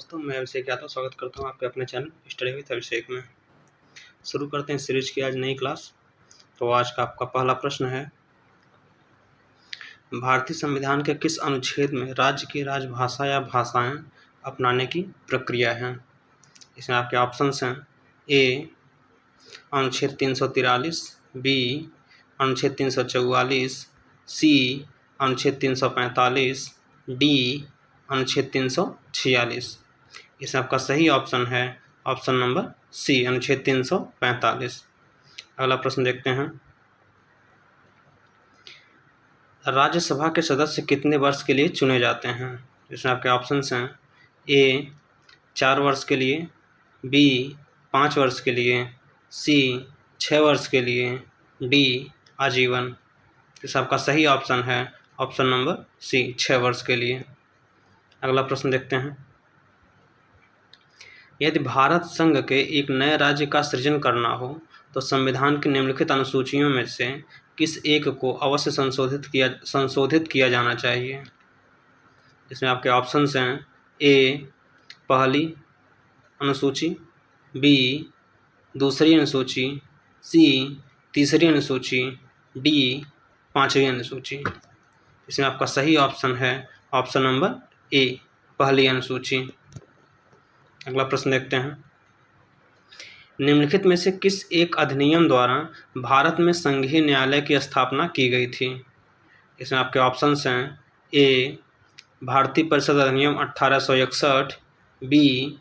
दोस्तों, मैं अभिषेक यादव स्वागत करता हूं आपके अपने चैनल स्टडी विद अभिषेक में। शुरू करते हैं सीरीज की आज नई क्लास। तो आज का आपका पहला प्रश्न है, भारतीय संविधान के किस अनुच्छेद में राज्य की राजभाषा या भाषाएं अपनाने की प्रक्रिया है? इसमें आपके ऑप्शंस हैं ए अनुच्छेद 343, बी अनुच्छेद 344, सी अनुच्छेद 345, डी अनुच्छेद 346। इसमें आपका सही ऑप्शन है ऑप्शन नंबर सी अनुच्छेद 345। अगला प्रश्न देखते हैं, राज्यसभा के सदस्य कितने वर्ष के लिए चुने जाते हैं? इसमें आपके ऑप्शंस हैं ए 4 वर्ष के लिए, बी 5 वर्ष के लिए, सी 6 वर्ष के लिए, डी आजीवन। इसमें आपका सही ऑप्शन है ऑप्शन नंबर सी 6 वर्ष के लिए। अगला प्रश्न देखते हैं, यदि भारत संघ के एक नए राज्य का सृजन करना हो तो संविधान की निम्नलिखित अनुसूचियों में से किस एक को अवश्य संशोधित किया जाना चाहिए? इसमें आपके ऑप्शंस हैं ए पहली अनुसूची, बी दूसरी अनुसूची, सी तीसरी अनुसूची, डी 5वीं अनुसूची। इसमें आपका सही ऑप्शन है ऑप्शन नंबर ए पहली अनुसूची। अगला प्रश्न देखते हैं, निम्नलिखित में से किस एक अधिनियम द्वारा भारत में संघीय न्यायालय की स्थापना की गई थी? इसमें आपके ऑप्शंस हैं ए भारतीय परिषद अधिनियम 1861, बी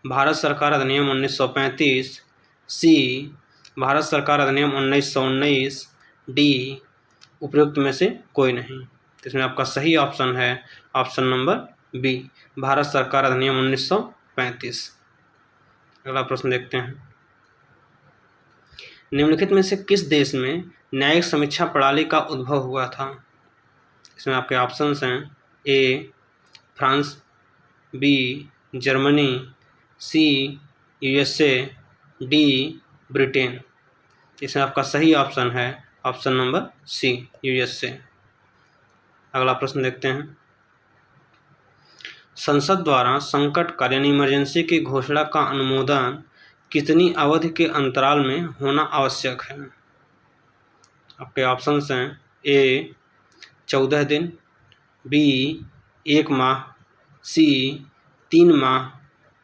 भारत सरकार अधिनियम 1935, सी भारत सरकार अधिनियम 1919, डी उपयुक्त में से कोई नहीं। इसमें आपका सही ऑप्शन है ऑप्शन नंबर बी भारत सरकार अधिनियम 1935। अगला प्रश्न देखते हैं, निम्नलिखित में से किस देश में न्यायिक समीक्षा प्रणाली का उद्भव हुआ था? इसमें आपके ऑप्शंस हैं A France, B Germany, C USA, D Britain. इसमें आपका सही ऑप्शन है ऑप्शन नंबर सी यूएसए। अगला प्रश्न देखते हैं, संसद द्वारा संकट काल यानी इमरजेंसी की घोषणा का अनुमोदन कितनी अवधि के अंतराल में होना आवश्यक है? आपके ऑप्शंस हैं ए 14 दिन, बी 1 माह, सी 3 माह,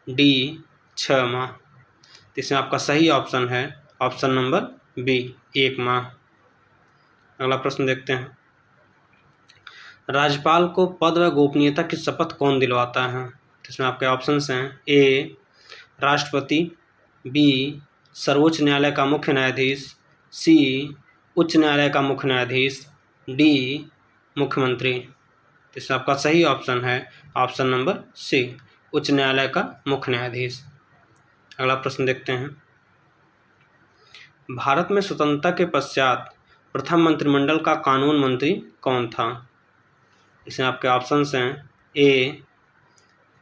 डी 6 माह। इसमें आपका सही ऑप्शन है ऑप्शन नंबर बी 1 माह। अगला प्रश्न देखते हैं, राज्यपाल को पद व गोपनीयता की शपथ कौन दिलवाता है? इसमें आपके ऑप्शंस हैं ए राष्ट्रपति, बी सर्वोच्च न्यायालय का मुख्य न्यायाधीश, सी उच्च न्यायालय का मुख्य न्यायाधीश, डी मुख्यमंत्री। इसमें आपका सही ऑप्शन है ऑप्शन नंबर सी उच्च न्यायालय का मुख्य न्यायाधीश। अगला प्रश्न देखते हैं, भारत में स्वतंत्रता के पश्चात प्रथम मंत्रिमंडल का कानून मंत्री कौन था? इसमें आपके ऑप्शंस हैं A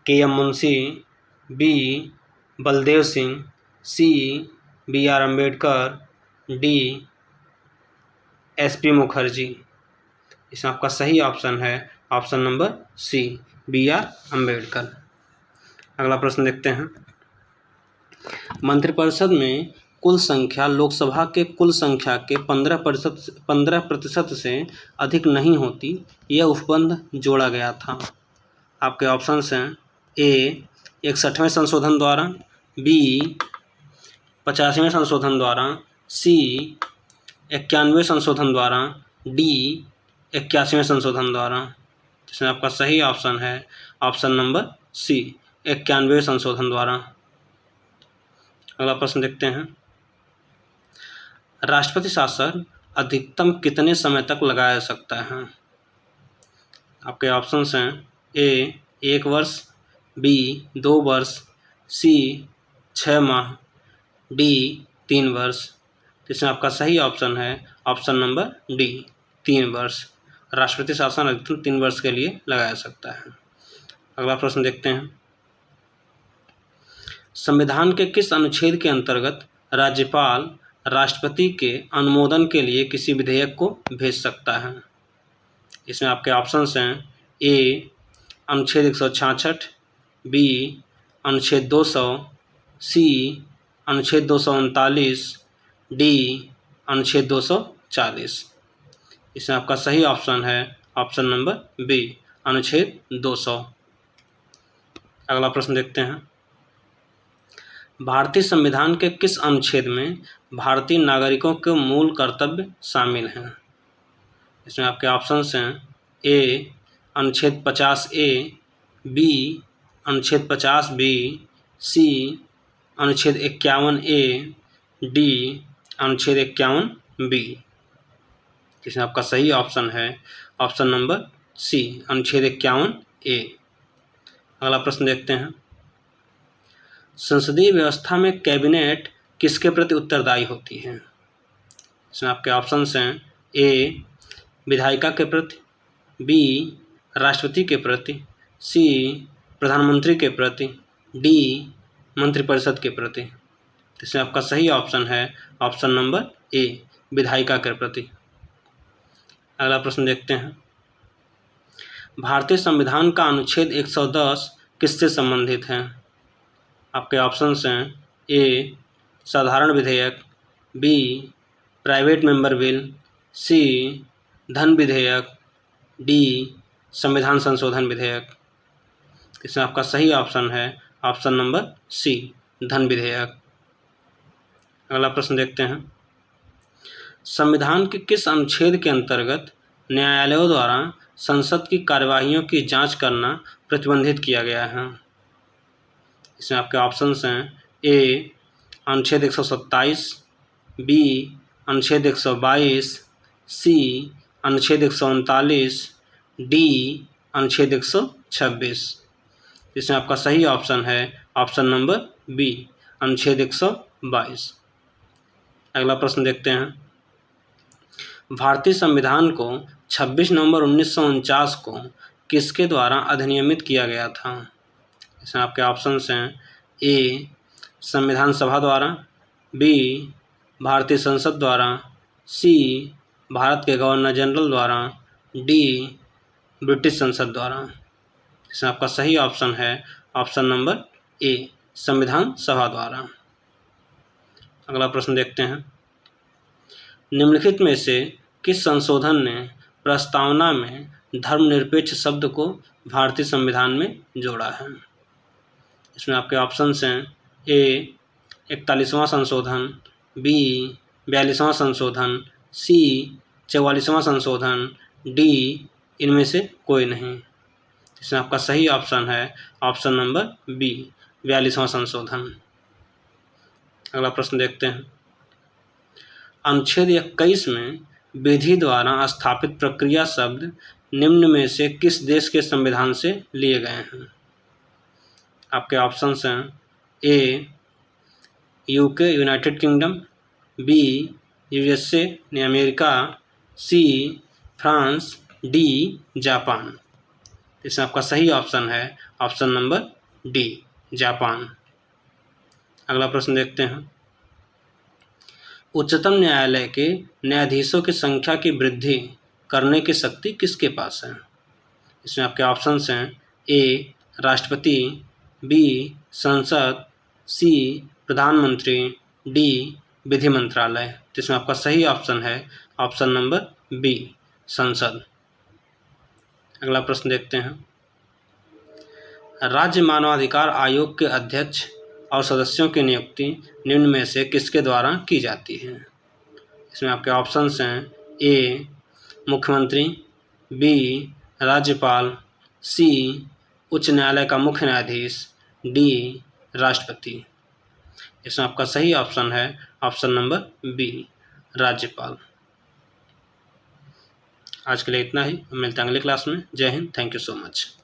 K M. Munshi, B Baldev Singh, C B R. Ambedkar, D S P. Mukherjee. इसमें आपका सही ऑप्शन है option number C B R. Ambedkar. अगला प्रश्न देखते हैं, मंत्रिपरिषद में कुल संख्या लोकसभा के कुल संख्या के 15% से अधिक नहीं होती, यह उपबंध जोड़ा गया था। आपके ऑप्शंस हैं ए 61वें संशोधन द्वारा, बी 85वें संशोधन द्वारा, सी 91वें संशोधन द्वारा, डी 81वें संशोधन द्वारा। इसमें आपका सही ऑप्शन है ऑप्शन नंबर सी 91वें संशोधन द्वारा। अगला प्रश्न देखते हैं, राष्ट्रपति शासन अधिकतम कितने समय तक लगाया जा सकता है? आपके ऑप्शंस हैं ए 1 वर्ष, बी 2 वर्ष, सी 6 माह, डी 3 वर्ष। इसमें आपका सही ऑप्शन है ऑप्शन नंबर डी 3 वर्ष। राष्ट्रपति शासन अधिकतम 3 वर्ष के लिए लगाया जा सकता है। अगला प्रश्न देखते हैं, संविधान के किस अनुच्छेद के अंतर्गत राज्यपाल राष्ट्रपति के अनुमोदन के लिए किसी विधेयक को भेज सकता है? इसमें आपके ऑप्शंस हैं ए अनुच्छेद 166, बी अनुच्छेद 200, सी अनुच्छेद 239, डी अनुच्छेद 240। इसमें आपका सही ऑप्शन है ऑप्शन नंबर बी, अनुच्छेद 200। अगला प्रश्न देखते हैं, भारतीय संविधान के किस अनुच्छेद में भारतीय नागरिकों के मूल कर्तव्य शामिल हैं? इसमें आपके ऑप्शंस हैं ए अनुच्छेद 50A, बी अनुच्छेद 50B, सी अनुच्छेद 51A, डी अनुच्छेद 51B। इसमें आपका सही ऑप्शन है ऑप्शन नंबर सी, अनुच्छेद 51A। अगला प्रश्न देखते हैं, संसदीय व्यवस्था में कैबिनेट किसके प्रति उत्तरदायी होती है? इसमें आपके ऑप्शंस हैं ए विधायिका के प्रति, बी राष्ट्रपति के प्रति, सी प्रधानमंत्री के प्रति, डी मंत्रिपरिषद के प्रति। इसमें आपका सही ऑप्शन है ऑप्शन नंबर ए, विधायिका के प्रति। अगला प्रश्न देखते हैं, भारतीय संविधान का अनुच्छेद 110 किससे संबंधित है? आपके ऑप्शंस हैं ए साधारण विधेयक, बी प्राइवेट मेंबर बिल, सी धन विधेयक, डी संविधान संशोधन विधेयक। इसमें आपका सही ऑप्शन है ऑप्शन नंबर सी, धन विधेयक। अगला प्रश्न देखते हैं, संविधान के किस अनुच्छेद के अंतर्गत न्यायालयों द्वारा संसद की कार्यवाहियों की जांच करना प्रतिबंधित किया गया है? इसमें आपके ऑप्शंस हैं ए अनुच्छेद 127, बी अनुच्छेद 122, सी अनुच्छेद 139, डी अनुच्छेद 126। इसमें आपका सही ऑप्शन है ऑप्शन नंबर बी, अनुच्छेद 122। अगला प्रश्न देखते हैं, भारतीय संविधान को 26 नवंबर 1949 को किसके द्वारा अधिनियमित किया गया था? इसमें आपके ऑप्शंस हैं ए संविधान सभा द्वारा, बी भारतीय संसद द्वारा, सी भारत के गवर्नर जनरल द्वारा, डी ब्रिटिश संसद द्वारा। इसमें आपका सही ऑप्शन है ऑप्शन नंबर ए, संविधान सभा द्वारा। अगला प्रश्न देखते हैं, निम्नलिखित में से किस संशोधन ने प्रस्तावना में धर्मनिरपेक्ष शब्द को भारतीय संविधान में जोड़ा है? इसमें आपके ऑप्शंस हैं ए 41वां संशोधन, बी 42वां संशोधन, सी 44वां संशोधन, डी इनमें से कोई नहीं। इसमें आपका सही ऑप्शन है ऑप्शन नंबर बी, 42वां संशोधन। अगला प्रश्न देखते हैं, अनुच्छेद 21 में विधि द्वारा स्थापित प्रक्रिया शब्द निम्न में से किस देश के संविधान से लिए गए हैं? आपके ऑप्शंस हैं A UK United Kingdom, B USA ने America, C France, D Japan. इसमें आपका सही ऑप्शन है ऑप्शन नंबर डी, जापान। अगला प्रश्न देखते हैं, उच्चतम न्यायालय के न्यायाधीशों की संख्या की वृद्धि करने की शक्ति किसके पास है? इसमें आपके ऑप्शंस हैं ए राष्ट्रपति, बी संसद, सी प्रधानमंत्री, डी विधि मंत्रालय। जिसमें आपका सही ऑप्शन है ऑप्शन नंबर बी, संसद। अगला प्रश्न देखते हैं, राज्य मानवाधिकार आयोग के अध्यक्ष और सदस्यों की नियुक्ति निम्न में से किसके द्वारा की जाती है? इसमें आपके ऑप्शंस हैं ए मुख्यमंत्री, बी राज्यपाल, सी उच्च न्यायालय का मुख्य न्यायाधीश, डी राष्ट्रपति। इसमें आपका सही ऑप्शन है ऑप्शन नंबर बी, राज्यपाल। आज के लिए इतना ही, मिलते हैं अगली क्लास में। जय Hind, thank you so much.